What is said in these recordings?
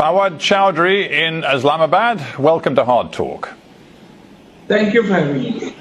Fawad Chaudhry in Islamabad, welcome to Hard Talk. Thank you for having me.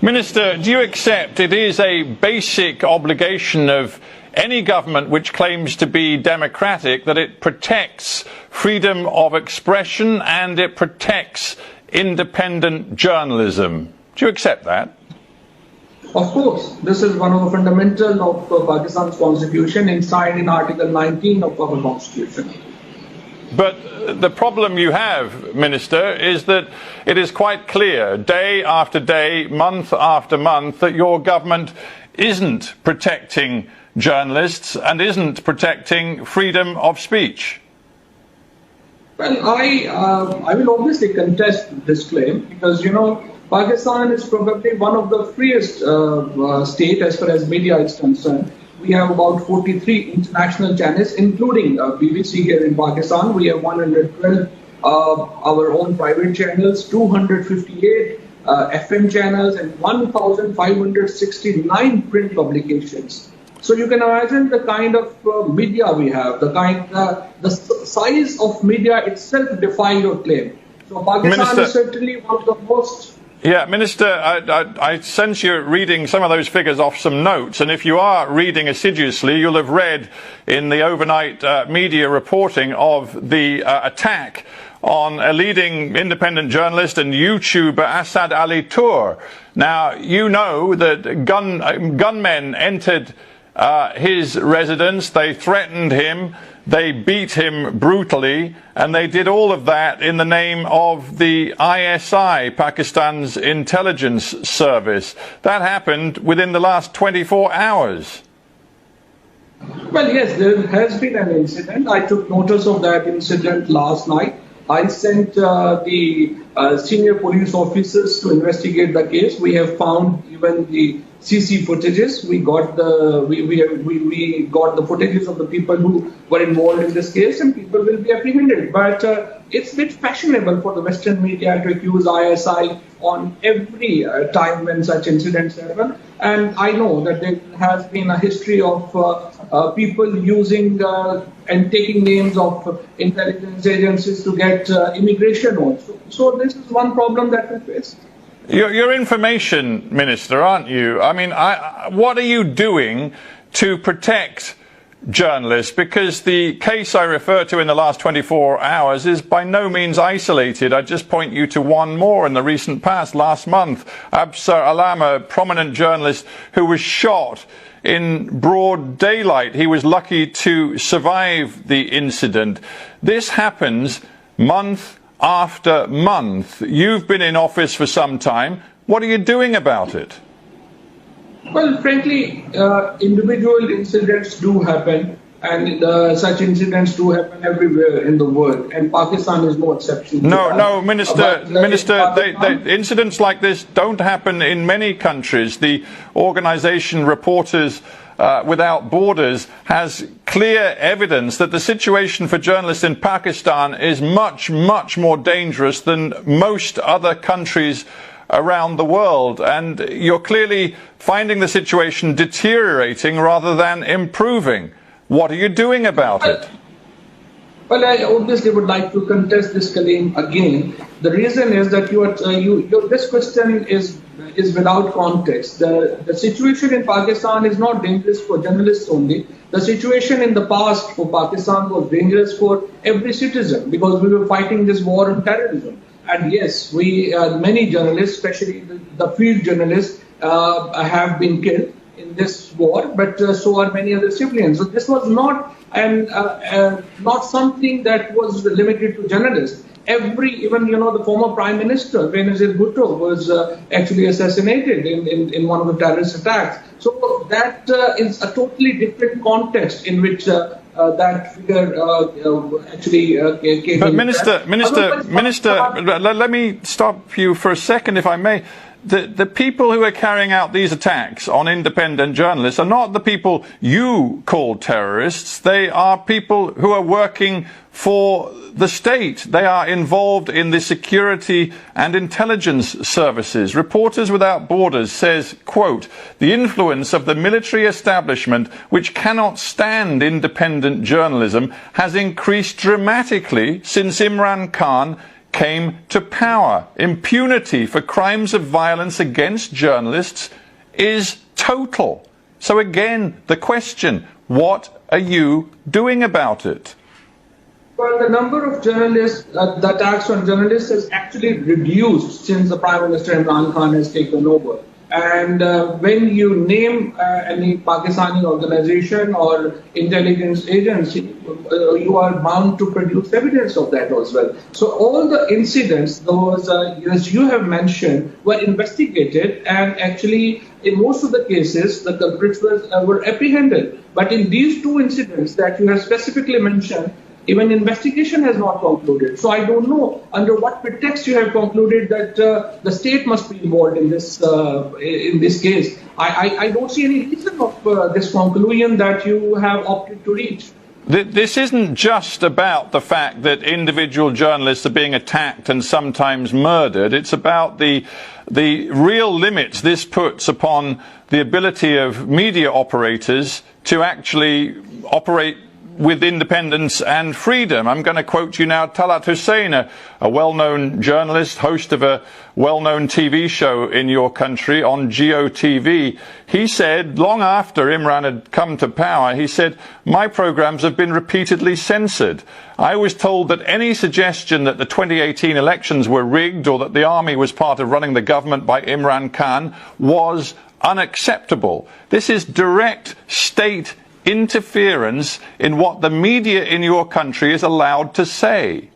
Minister, do you accept it is a basic obligation of any government which claims to be democratic that it protects freedom of expression and it protects independent journalism? Do you accept that? Of course, this is one of the fundamentals of Pakistan's constitution enshrined in Article 19 of our constitution. But the problem you have, Minister, is that it is quite clear day after day, month after month, that your government isn't protecting journalists and isn't protecting freedom of speech. Well, I will obviously contest this claim because, Pakistan is probably one of the freest state as far as media is concerned. We have about 43 international channels, including BBC here in Pakistan. We have 112 our own private channels, 258 FM channels, and 1,569 print publications. So you can imagine the kind of media we have, the size of media itself defies your claim. So Pakistan is certainly one of the most. Yeah, Minister, I sense you're reading some of those figures off some notes, and if you are reading assiduously, you'll have read in the overnight media reporting of the attack on a leading independent journalist and YouTuber, Asad toor. Now, you know that gunmen entered his residence, they threatened him, they beat him brutally, and they did all of that in the name of the ISI, Pakistan's intelligence service. That happened within the last 24 hours. Well, yes, there has been an incident. I took notice of that incident last night. I sent the senior police officers to investigate the case. We have found even the CC footages. We got the footages of the people who were involved in this case, and people will be apprehended. But it's a bit fashionable for the Western media to accuse ISI on every time when such incidents happen. And I know that there has been a history of people using and taking names of intelligence agencies to get immigration also. So this is one problem that we face. You're information minister, aren't you? I mean, what are you doing to protect journalists? Because the case I refer to in the last 24 hours is by no means isolated. I just point you to one more in the recent past. Last month, Absar Alam, a prominent journalist who was shot in broad daylight. He was lucky to survive the incident. This happens month after month. You've been in office for some time. What are you doing about it? Well, frankly, individual incidents do happen, and such incidents do happen everywhere in the world, and Pakistan is no exception. No, Minister, incidents like this don't happen in many countries. The organization Reporters Without Borders has clear evidence that the situation for journalists in Pakistan is much, much more dangerous than most other countries around the world, and you're clearly finding the situation deteriorating rather than improving. What are you doing about it? Well, I obviously would like to contest this claim again. The reason is that this question is without context. The situation in Pakistan is not dangerous for journalists only. The situation in the past for Pakistan was dangerous for every citizen because we were fighting this war on terrorism. And yes, many journalists, especially the field journalists, have been killed in this war, but so are many other civilians. So this was not something that was limited to journalists. Even the former Prime Minister, Benazir Bhutto, was actually assassinated in one of the terrorist attacks. So that is a totally different context in which that figure actually came. But Minister, let me stop you for a second, if I may. the people who are carrying out these attacks on independent journalists are not the people you call terrorists. They are people who are working for the state. They are involved in the security and intelligence services. Reporters Without Borders says, quote, "The influence of the military establishment, which cannot stand independent journalism, has increased dramatically since Imran Khan came to power. Impunity for crimes of violence against journalists is total." So again, the question, what are you doing about it? Well, the number of journalists, the attacks on journalists has actually reduced since the Prime Minister Imran Khan has taken over. And when you name any Pakistani organization or intelligence agency, you are bound to produce evidence of that as well. So all the incidents, those as you have mentioned, were investigated, and actually in most of the cases, the culprits were apprehended. But in these two incidents that you have specifically mentioned, even investigation has not concluded. So I don't know under what pretext you have concluded that the state must be involved in this case. I don't see any reason of this conclusion that you have opted to reach. This isn't just about the fact that individual journalists are being attacked and sometimes murdered. It's about the real limits this puts upon the ability of media operators to actually operate with independence and freedom. I'm going to quote you now, Talat Hussein, a well-known journalist, host of a well-known TV show in your country on GOTV. He said, long after Imran had come to power, he said, "My programs have been repeatedly censored. I was told that any suggestion that the 2018 elections were rigged or that the army was part of running the government by Imran Khan was unacceptable." This is direct state interference in what the media in your country is allowed to say.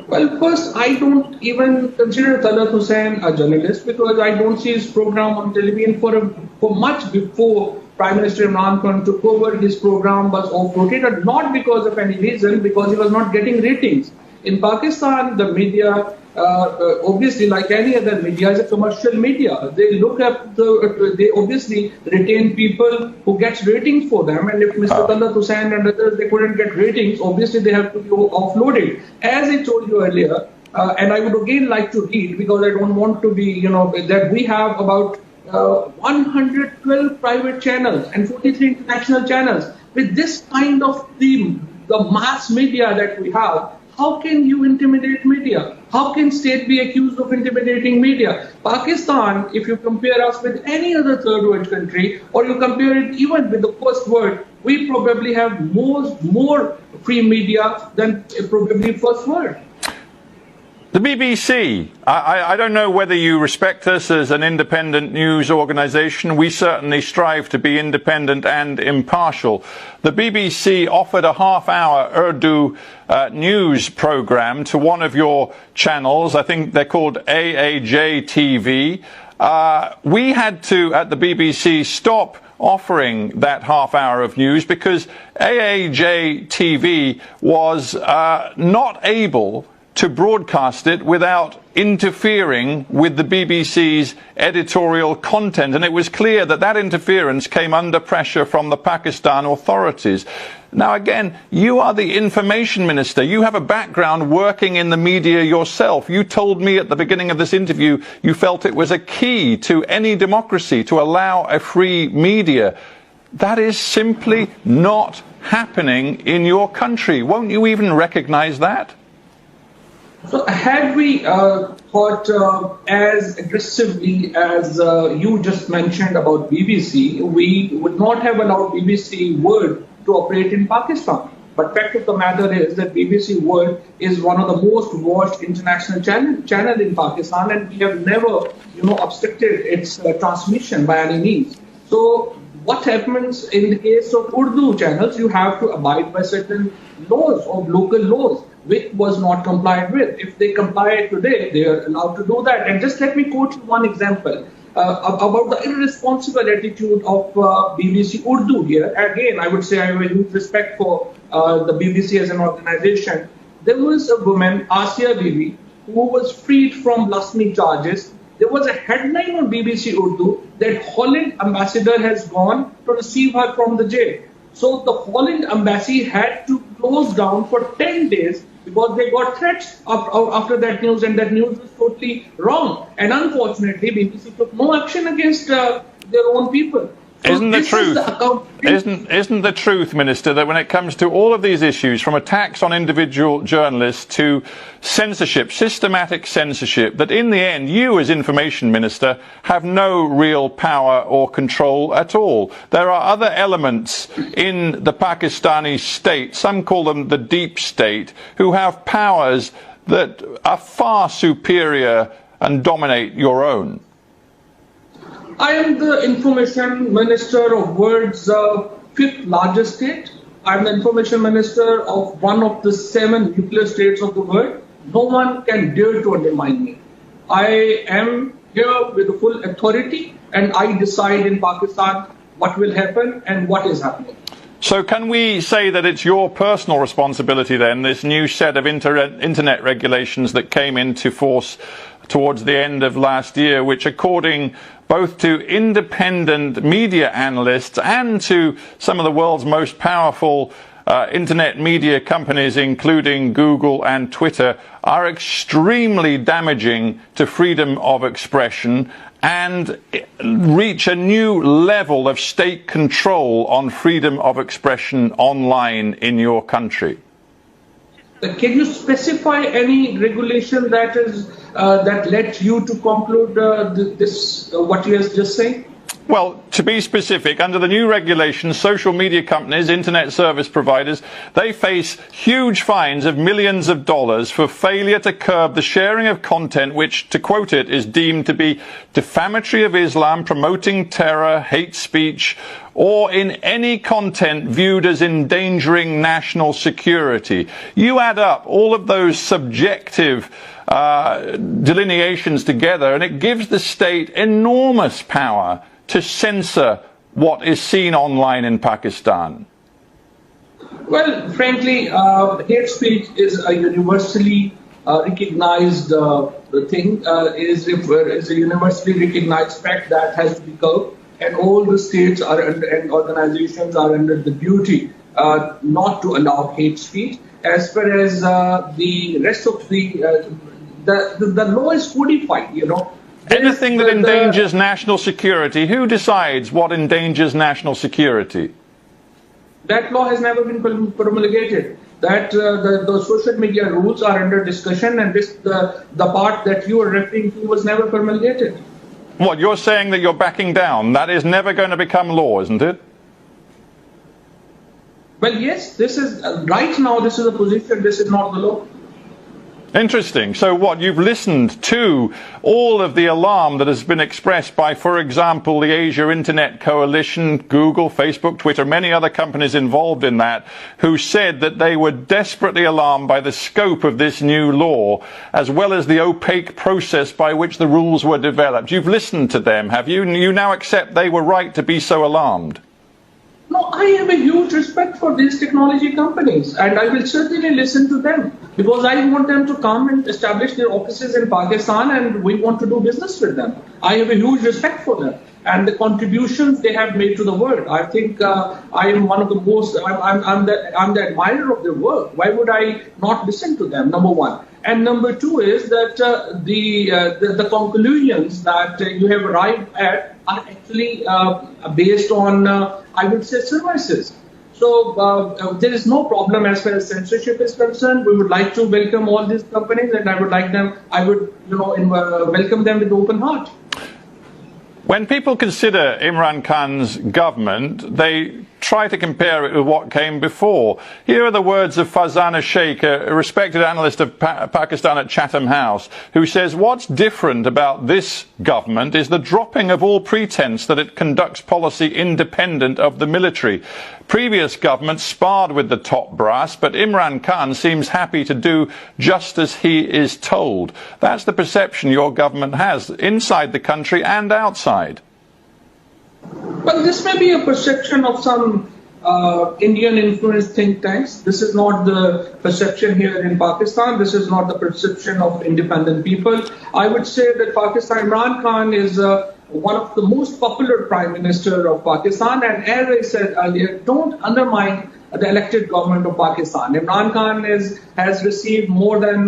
Well, first, I don't even consider Talat Hussein a journalist because I don't see his program on television for much before Prime Minister Imran Khan took over. His program was off-rotated, not because of any reason, because he was not getting ratings. In Pakistan, the media, obviously, like any other media, is a commercial media. They look at they obviously retain people who get ratings for them. And if Mr. Talat Hussein and others, they couldn't get ratings, obviously they have to be offloaded. As I told you earlier, and I would again like to read because I don't want to be, that we have about 112 private channels and 43 international channels. With this kind of the mass media that we have, how can you intimidate media? How can state be accused of intimidating media? Pakistan, if you compare us with any other third world country, or you compare it even with the first world, we probably have more free media than probably first world. The BBC, I don't know whether you respect us as an independent news organisation. We certainly strive to be independent and impartial. The BBC offered a half-hour Urdu news programme to one of your channels. I think they're called AAJ TV. We had to, at the BBC, stop offering that half hour of news because AAJ TV was not able to broadcast it without interfering with the BBC's editorial content. And it was clear that that interference came under pressure from the Pakistan authorities. Now, again, you are the information minister. You have a background working in the media yourself. You told me at the beginning of this interview you felt it was a key to any democracy to allow a free media. That is simply not happening in your country. Won't you even recognize that? So had we thought as aggressively as you just mentioned about BBC, we would not have allowed BBC World to operate in Pakistan. But fact of the matter is that BBC World is one of the most watched international channel in Pakistan, and we have never, obstructed its transmission by any means. So what happens in the case of Urdu channels? You have to abide by certain laws or local laws, which was not complied with. If they comply today, they are allowed to do that. And just let me quote you one example about the irresponsible attitude of BBC Urdu here. Again, I would say I have a huge respect for the BBC as an organization. There was a woman, Asia Bibi, who was freed from blasphemy charges there was a headline on BBC Urdu that Holland ambassador has gone to receive her from the jail. So the Holland embassy had to close down for 10 days because they got threats after that news, and that news was totally wrong. And unfortunately, BBC took no action against their own people. So isn't the truth, Minister, that when it comes to all of these issues, from attacks on individual journalists to censorship, systematic censorship, that in the end you as Information Minister have no real power or control at all? There are other elements in the Pakistani state, some call them the deep state, who have powers that are far superior and dominate your own. I am the Information Minister of world's fifth largest state. I am the Information Minister of one of the 7 nuclear states of the world. No one can dare to undermine me. I am here with the full authority, and I decide in Pakistan what will happen and what is happening. So can we say that it's your personal responsibility then, this new set of internet regulations that came into force towards the end of last year, which according both to independent media analysts and to some of the world's most powerful internet media companies, including Google and Twitter, are extremely damaging to freedom of expression and reach a new level of state control on freedom of expression online in your country? Can you specify any regulation that is that led you to conclude this what you have just said? Well, to be specific, under the new regulations, social media companies, internet service providers, they face huge fines of millions of dollars for failure to curb the sharing of content which, to quote it, is deemed to be defamatory of Islam, promoting terror, hate speech, or in any content viewed as endangering national security. You add up all of those subjective delineations together, and it gives the state enormous power to censor what is seen online in Pakistan. Well, frankly, hate speech is a universally recognized thing, is a universally recognized fact that has to be curbed, and all the states are under, and organizations are under the duty not to allow hate speech. As far as the rest of the law is codified, you know. Anything that endangers national security, who decides what endangers national security? That law has never been promulgated. That the social media rules are under discussion, and the part that you are referring to was never promulgated. What, you're saying that you're backing down? That is never going to become law, isn't it? Well, yes, this is right now. This is a position. This is not the law. Interesting. So what, you've listened to all of the alarm that has been expressed by, for example, the Asia Internet Coalition, Google, Facebook, Twitter, many other companies involved in that, who said that they were desperately alarmed by the scope of this new law, as well as the opaque process by which the rules were developed. You've listened to them, have you? You now accept they were right to be so alarmed? No, I have a huge respect for these technology companies, and I will certainly listen to them, because I want them to come and establish their offices in Pakistan, and we want to do business with them. I have a huge respect for them and the contributions they have made to the world. I think I am one of the most, I'm the admirer of their work. Why would I not listen to them, number one? And number two is that the conclusions that you have arrived at are actually based on, I would say, services. So there is no problem as far as censorship is concerned. We would like to welcome all these companies, and I would welcome them with open heart. When people consider Imran Khan's government, they try to compare it with what came before. Here are the words of Fazana Sheikh, a respected analyst of Pakistan at Chatham House, who says what's different about this government is the dropping of all pretense that it conducts policy independent of the military. Previous governments sparred with the top brass, but Imran Khan seems happy to do just as he is told. That's the perception your government has inside the country and outside. Well, this may be a perception of some Indian influenced think tanks. This is not the perception here in Pakistan. This is not the perception of independent people. I would say that Imran Khan is one of the most popular prime minister of Pakistan. And as I said earlier, don't undermine the elected government of Pakistan. Imran Khan has received more than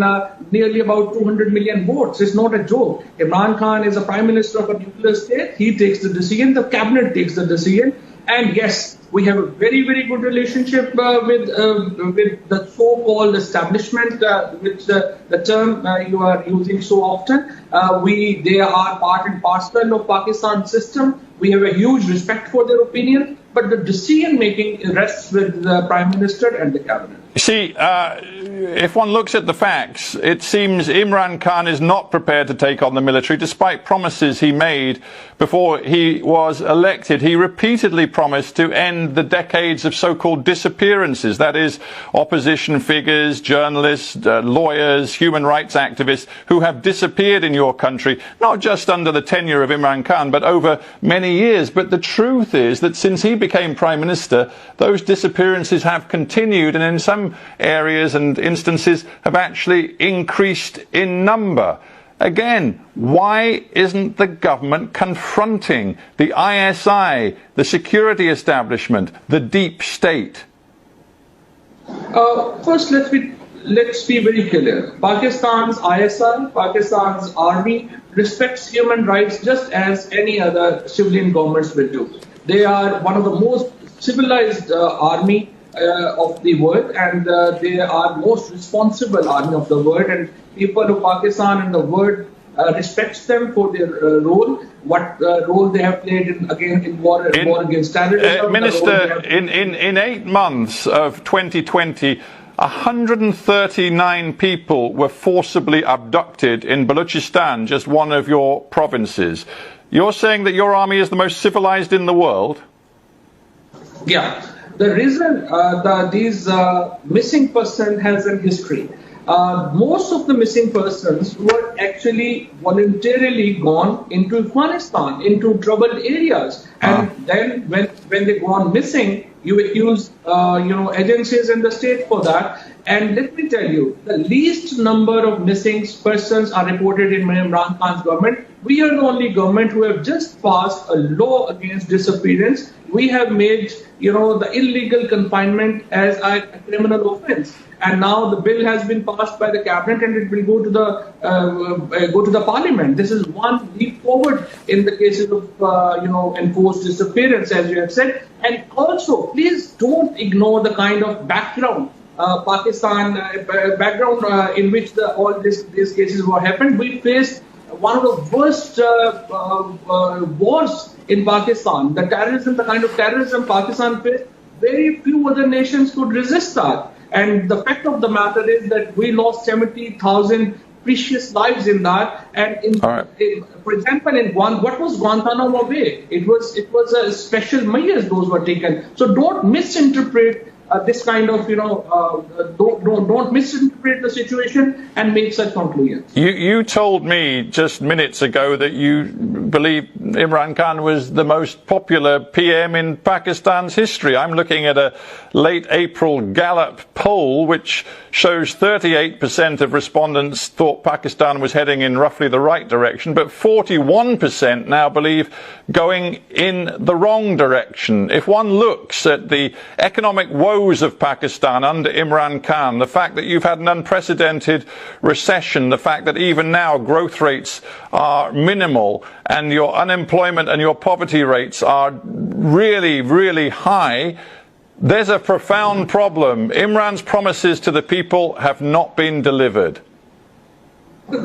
nearly about 200 million votes. It's not a joke. Imran Khan is a prime minister of a nuclear state. He takes the decision. The cabinet takes the decision. And yes, we have a very, very good relationship with the so-called establishment, which the term you are using so often. They are part and parcel of Pakistan system. We have a huge respect for their opinion, but the decision making rests with the Prime Minister and the cabinet. You see, if one looks at the facts, it seems Imran Khan is not prepared to take on the military, despite promises he made before he was elected. He repeatedly promised to end the decades of so-called disappearances, that is, opposition figures, journalists, lawyers, human rights activists who have disappeared in your country, not just under the tenure of Imran Khan, but over many years. But the truth is that since he became Prime Minister, those disappearances have continued, and in some areas and instances have actually increased in number. Again, why isn't the government confronting the ISI, the security establishment, the deep state? First, let's be very clear. Pakistan's ISI, Pakistan's army respects human rights just as any other civilian governments will do. They are one of the most civilized army of the world, and they are most responsible army of the world, and people of Pakistan and the world respects them for their role, what role they have played in war against terrorism. Minister, in 8 months of 2020, 139 people were forcibly abducted in Balochistan, just one of your provinces. You're saying that your army is the most civilized in the world? Yeah. The reason these missing person has a history. Most of the missing persons were actually voluntarily gone into Afghanistan, into troubled areas, and then when they gone missing, you accuse agencies in the state for that. And let me tell you, the least number of missing persons are reported in Imran Khan's government. We are the only government who have just passed a law against disappearance. We have made, the illegal confinement as a criminal offense. And now the bill has been passed by the cabinet, and it will go to the parliament. This is one leap forward in the cases of enforced disappearance, as you have said. And also, please don't ignore the kind of background in which all these cases were happened. We faced one of the worst wars in Pakistan. The kind of terrorism Pakistan faced, very few other nations could resist that. And the fact of the matter is that we lost 70,000 precious lives in that. And for example, in what was Guantanamo Bay? It was a special measures those were taken. So don't misinterpret this kind of, don't misinterpret the situation and make such conclusions. You told me just minutes ago that you believe Imran Khan was the most popular PM in Pakistan's history. I'm looking at a late April Gallup poll which shows 38% of respondents thought Pakistan was heading in roughly the right direction, but 41% now believe going in the wrong direction. If one looks at the economic woes of Pakistan under Imran Khan, the fact that you've had an unprecedented recession, the fact that even now growth rates are minimal and your unemployment and your poverty rates are really, really high, there's a profound problem. Imran's promises to the people have not been delivered.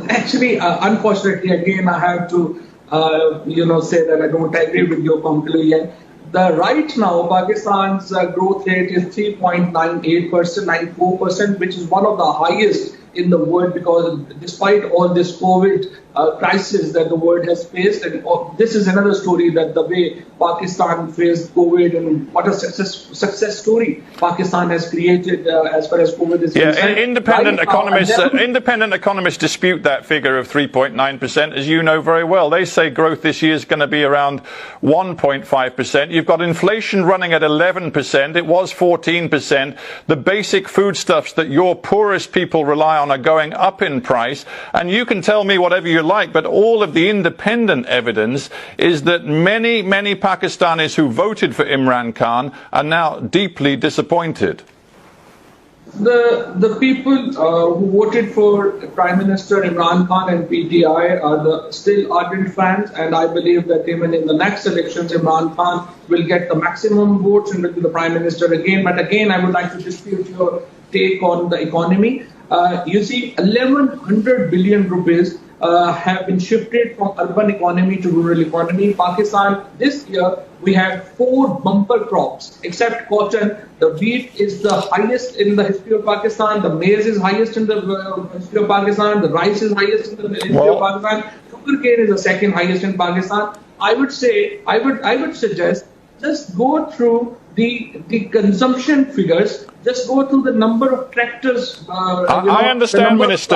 Actually, unfortunately, again, I have to, say that I don't agree with your conclusion. Right now, Pakistan's growth rate is 3.98%, 94%, which is one of the highest in the world, because despite all this COVID crisis that the world has faced, and this is another story, that the way Pakistan faced COVID and what a success story Pakistan has created as far as COVID is concerned. Independent economists dispute that figure of 3.9%, as you know very well. They say growth this year is going to be around 1.5%. You've got inflation running at 11%. It was 14%. The basic foodstuffs that your poorest people rely on are going up in price. And you can tell me whatever you like, but all of the independent evidence is that many Pakistanis who voted for Imran Khan are now deeply disappointed. The people who voted for Prime Minister Imran Khan and PTI are the still ardent fans, and I believe that even in the next elections, Imran Khan will get the maximum votes and will be the Prime Minister again. But again, I would like to dispute your take on the economy. You see, 1,100 billion rupees have been shifted from urban economy to rural economy. Pakistan, this year, we had 4 bumper crops, except cotton. The wheat is the highest in the history of Pakistan. The maize is highest in the history of Pakistan. The rice is highest in the history of Pakistan. Sugarcane is the second highest in Pakistan. I would suggest, just go through the consumption figures. Just go through the number of tractors. I understand, Minister.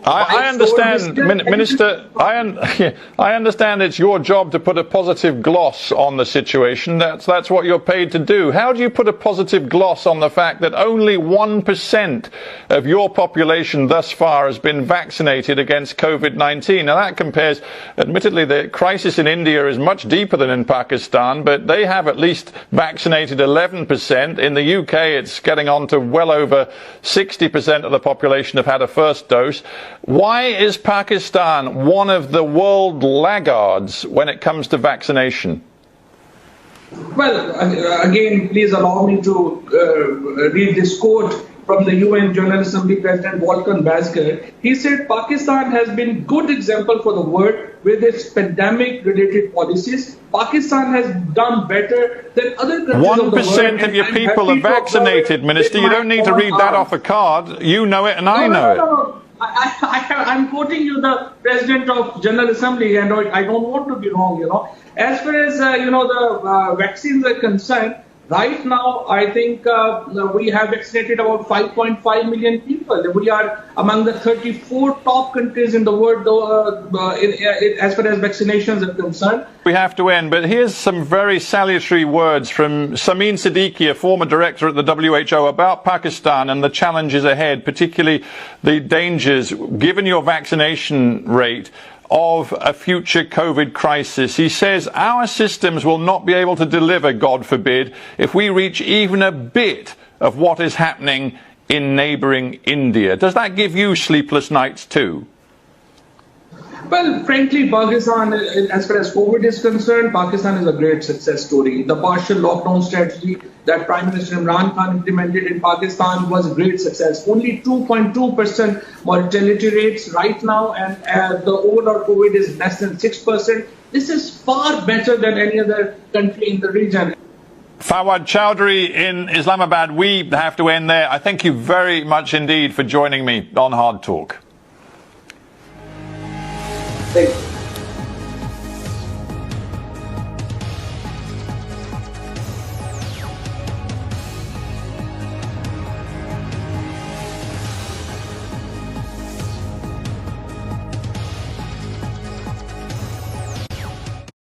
I understand, Minister. I understand it's your job to put a positive gloss on the situation. That's what you're paid to do. How do you put a positive gloss on the fact that only 1% of your population thus far has been vaccinated against COVID-19? Now that compares, admittedly, the crisis in India is much deeper than in Pakistan, but they have at least vaccinated 11%. In the UK, it's getting on to well over 60% of the population have had a first dose. Why is Pakistan one of the world laggards when it comes to vaccination? Well, again, please allow me to read this quote from the UN General Assembly President Volkan Bozkır. He said, Pakistan has been good example for the world with its pandemic-related policies. Pakistan has done better than other countries of the world. 1% of your people are vaccinated, Minister. You don't need to read that off a card. You know it and I know it. No. I'm quoting you, the President of General Assembly, and I don't want to be wrong, As far as, the vaccines are concerned, right now, I think we have vaccinated about 5.5 million people. We are among the 34 top countries in the world, as far as vaccinations are concerned. We have to end, but here's some very salutary words from Samin Siddiqui, a former director at the WHO, about Pakistan and the challenges ahead, particularly the dangers, given your vaccination rate, of a future COVID crisis. He says, our systems will not be able to deliver, God forbid, if we reach even a bit of what is happening in neighbouring India. Does that give you sleepless nights too? Well, frankly, Pakistan, as far as COVID is concerned, Pakistan is a great success story. The partial lockdown strategy that Prime Minister Imran Khan implemented in Pakistan was a great success. Only 2.2% mortality rates right now, and the overall COVID is less than 6%. This is far better than any other country in the region. Fawad Chaudhry in Islamabad, we have to end there. I thank you very much indeed for joining me on Hard Talk. Thank you.